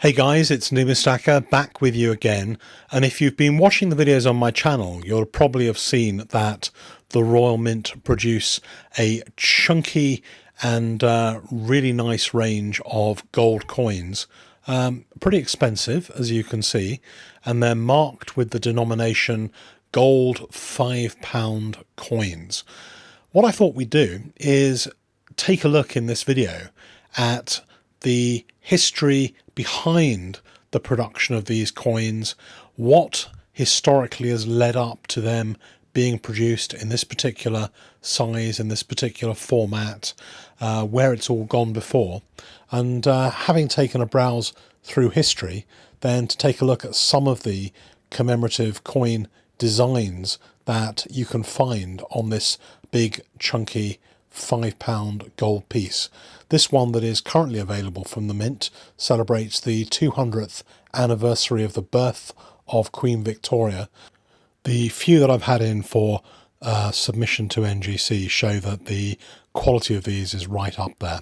Hey guys, it's numismatics back with you again, and if you've been watching the videos on my channel, you'll probably have seen that the Royal Mint produce a chunky and really nice range of gold coins. Pretty expensive, as you can see, and they're marked with the denomination gold £5 coins. What I thought we'd do is take a look in this video at the history behind the production of these coins, what historically has led up to them being produced in this particular size, in this particular format, where it's all gone before, and having taken a browse through history, then to take a look at some of the commemorative coin designs that you can find on this big chunky £5 gold piece. This one that is currently available from the Mint celebrates the 200th anniversary of the birth of Queen Victoria. The few that I've had in for submission to NGC show that the quality of these is right up there.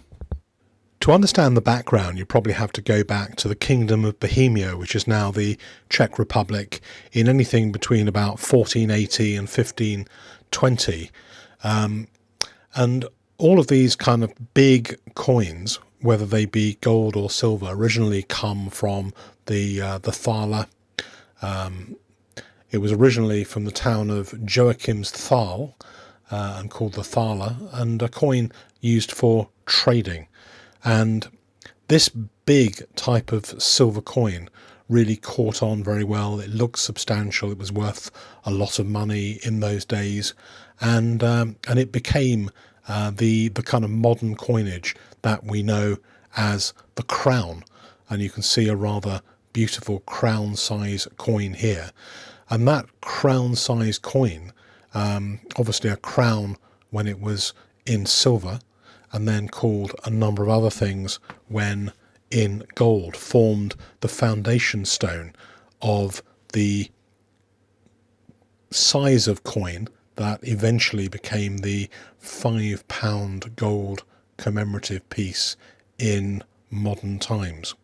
To understand the background, you probably have to go back to the Kingdom of Bohemia, which is now the Czech Republic, in anything between about 1480 and 1520. And all of these kind of big coins, whether they be gold or silver, originally come from the thaler. It was originally from the town of Joachimsthal and called the thaler, and a coin used for trading. And this big type of silver coin really caught on very well. It looked substantial. It was worth a lot of money in those days, and it became the kind of modern coinage that we know as the crown. And you can see a rather beautiful crown size coin here, and that crown size coin, obviously a crown when it was in silver, and then called a number of other things when in gold, formed the foundation stone of the size of coin that eventually became the £5 gold commemorative piece in modern times.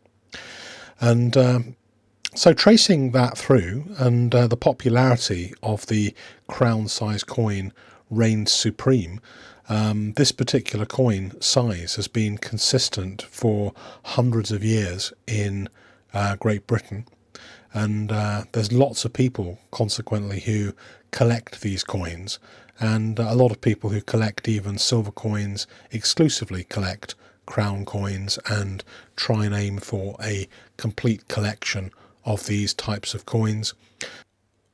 And so tracing that through, and the popularity of the crown size coin reigned supreme. This particular coin size has been consistent for hundreds of years in Great Britain, and there's lots of people consequently who collect these coins, and a lot of people who collect even silver coins exclusively collect crown coins and try and aim for a complete collection of these types of coins.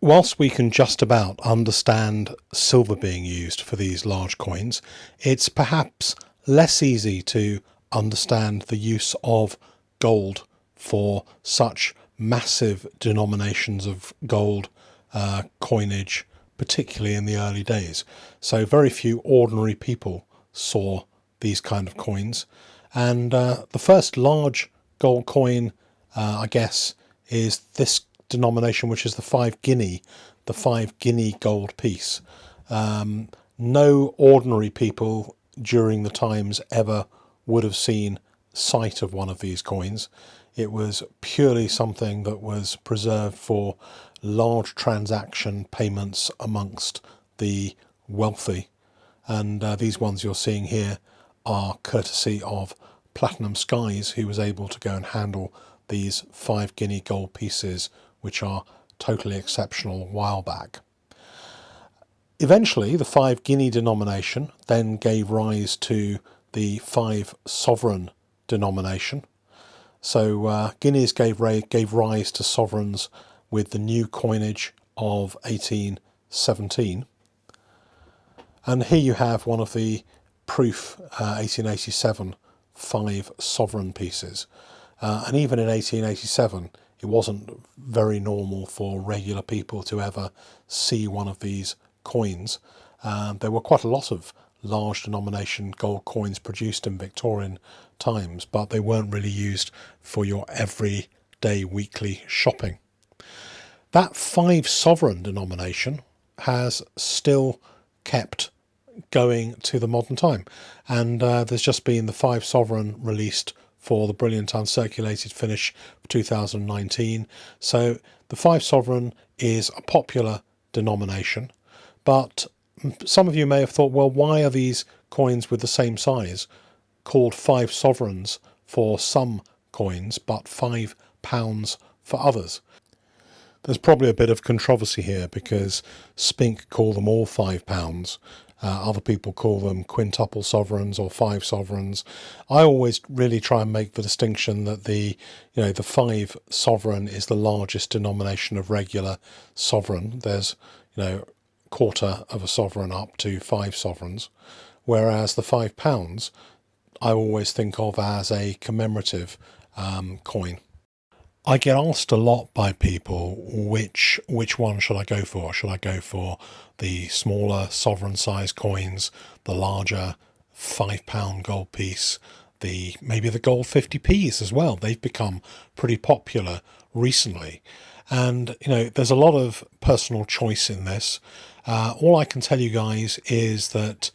Whilst we can just about understand silver being used for these large coins, it's perhaps less easy to understand the use of gold for such massive denominations of gold coinage, particularly in the early days. So very few ordinary people saw these kind of coins. And the first large gold coin, I guess, is this denomination, which is the 5 guinea gold piece. No ordinary people during the times ever would have seen sight of one of these coins. It was purely something that was preserved for large transaction payments amongst the wealthy, and these ones you're seeing here are courtesy of Platinum Skies, who was able to go and handle these 5 guinea gold pieces, which are totally exceptional a while back. Eventually, the 5 guinea denomination then gave rise to the 5 sovereign denomination. So guineas gave rise to sovereigns with the new coinage of 1817. And here you have one of the proof 1887 5 sovereign pieces. And even in 1887, it wasn't very normal for regular people to ever see one of these coins. There were quite a lot of large denomination gold coins produced in Victorian times, but they weren't really used for your everyday weekly shopping. That 5 sovereign denomination has still kept going to the modern time, and there's just been the 5 sovereign released for the brilliant uncirculated finish of 2019. So the 5 sovereign is a popular denomination, but some of you may have thought, well, why are these coins with the same size called 5 sovereigns for some coins, but £5 for others? There's probably a bit of controversy here because Spink call them all £5. Other people call them quintuple sovereigns or 5 sovereigns. I always really try and make the distinction that the 5 sovereign is the largest denomination of regular sovereign. There's quarter of a sovereign up to 5 sovereigns, whereas the £5 I always think of as a commemorative coin. I get asked a lot by people, which one should I go for? Should I go for the smaller sovereign size coins, the larger £5 gold piece, maybe the gold 50p's as well? They've become pretty popular recently. And, there's a lot of personal choice in this. All I can tell you guys is that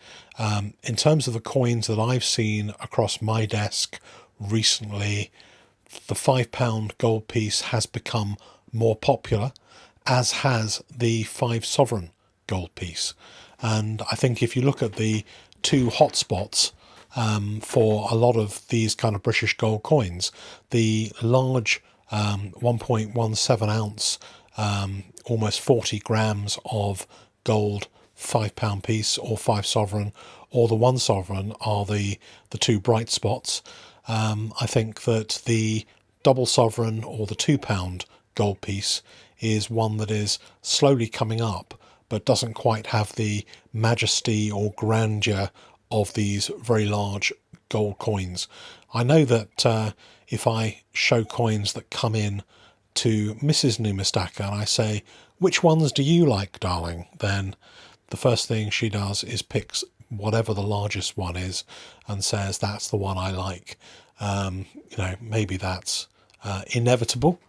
in terms of the coins that I've seen across my desk recently, the £5 gold piece has become more popular, as has the 5 sovereign gold piece. And I think if you look at the two hotspots for a lot of these kind of British gold coins, the large 1.17 ounce, almost 40 grams of gold £5 piece or 5 sovereign, or the 1 sovereign are the two bright spots. I think that the double sovereign or the £2 gold piece is one that is slowly coming up, but doesn't quite have the majesty or grandeur of these very large gold coins. I know that if I show coins that come in to Mrs. Numistaka and I say, which ones do you like, darling? Then the first thing she does is picks whatever the largest one is and says, that's the one I like. Maybe that's inevitable.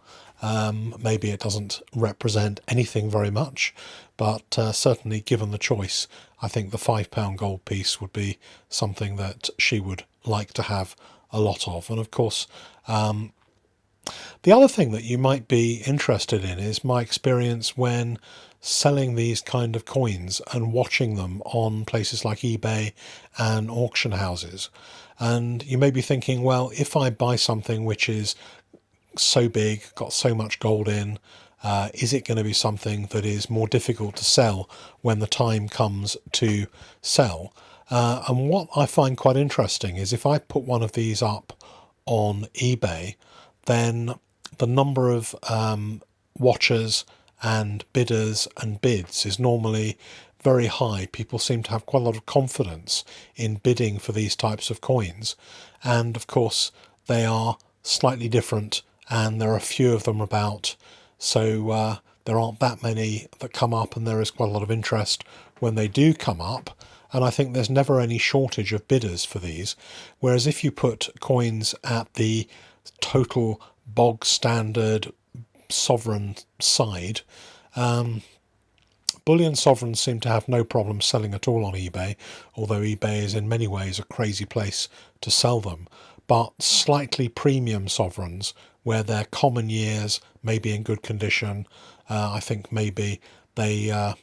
Maybe it doesn't represent anything very much, but certainly given the choice, I think the £5 gold piece would be something that she would like to have a lot of. And of course, the other thing that you might be interested in is my experience when selling these kind of coins and watching them on places like eBay and auction houses. And you may be thinking, well, if I buy something which is so big, got so much gold in, is it going to be something that is more difficult to sell when the time comes to sell? And what I find quite interesting is if I put one of these up on eBay, then the number of watchers and bidders and bids is normally very high. People seem to have quite a lot of confidence in bidding for these types of coins. And of course, they are slightly different and there are a few of them about. So there aren't that many that come up, and there is quite a lot of interest when they do come up. And I think there's never any shortage of bidders for these. Whereas if you put coins at the total bog standard sovereign side, bullion sovereigns seem to have no problem selling at all on eBay, although eBay is in many ways a crazy place to sell them. But slightly premium sovereigns, where their common years may be in good condition, I think maybe they are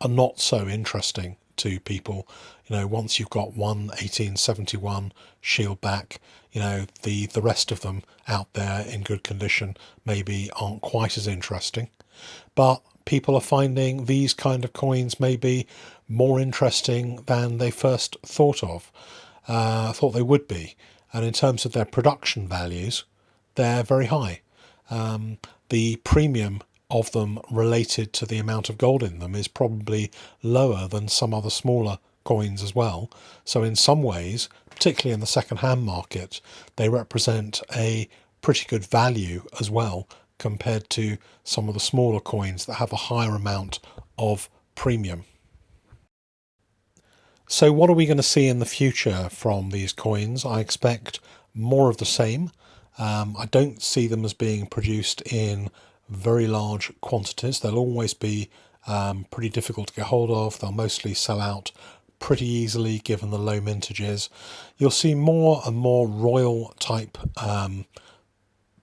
not so interesting to people. Once you've got one 1871 shield back, the rest of them out there in good condition maybe aren't quite as interesting. But people are finding these kind of coins maybe more interesting than they first thought they would be. And in terms of their production values, they're very high. The premium of them related to the amount of gold in them is probably lower than some other smaller coins as well. So in some ways, particularly in the second-hand market, they represent a pretty good value as well compared to some of the smaller coins that have a higher amount of premium. So what are we going to see in the future from these coins? I expect more of the same. I don't see them as being produced in very large quantities. They'll always be pretty difficult to get hold of. They'll mostly sell out pretty easily given the low mintages. You'll see more and more royal type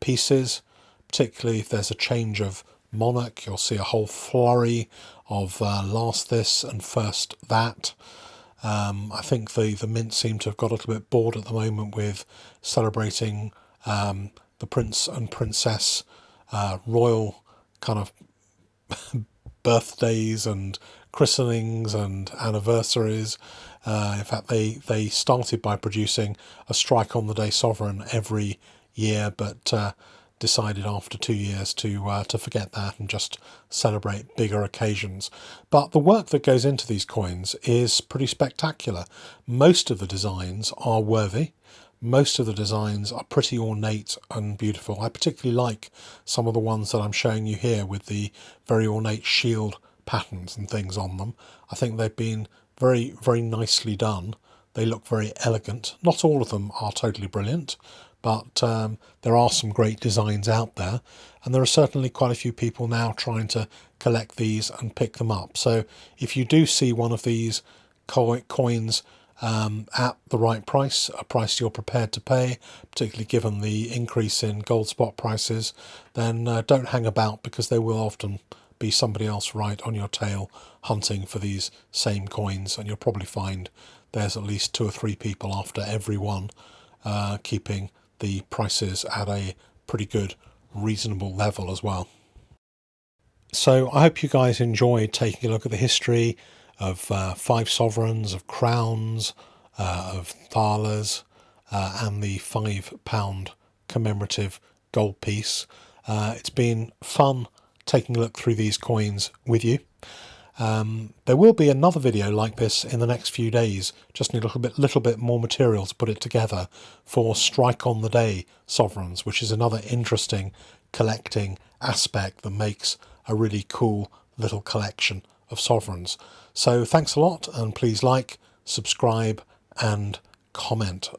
pieces, particularly if there's a change of monarch. You'll see a whole flurry of last this and first that. I think the mint seem to have got a little bit bored at the moment with celebrating the prince and princess royal kind of birthdays and christenings and anniversaries. In fact, they started by producing a strike on the day sovereign every year, but decided after 2 years to forget that and just celebrate bigger occasions. But the work that goes into these coins is pretty spectacular. Most of the designs are worthy. Most of the designs are pretty ornate and beautiful. I particularly like some of the ones that I'm showing you here with the very ornate shield patterns and things on them. I think they've been very, very nicely done. They look very elegant. Not all of them are totally brilliant, but there are some great designs out there, and there are certainly quite a few people now trying to collect these and pick them up. So if you do see one of these coins at the right price, a price you're prepared to pay, particularly given the increase in gold spot prices, then don't hang about, because there will often be somebody else right on your tail hunting for these same coins, and you'll probably find there's at least 2 or 3 people after every one, keeping the prices at a pretty good, reasonable level as well. So I hope you guys enjoyed taking a look at the history of 5 sovereigns, of crowns, of thalers, and the £5 commemorative gold piece. It's been fun taking a look through these coins with you. There will be another video like this in the next few days. Just need a little bit more material to put it together for strike on the day sovereigns, which is another interesting collecting aspect that makes a really cool little collection of sovereigns. So thanks a lot, and please like, subscribe and comment.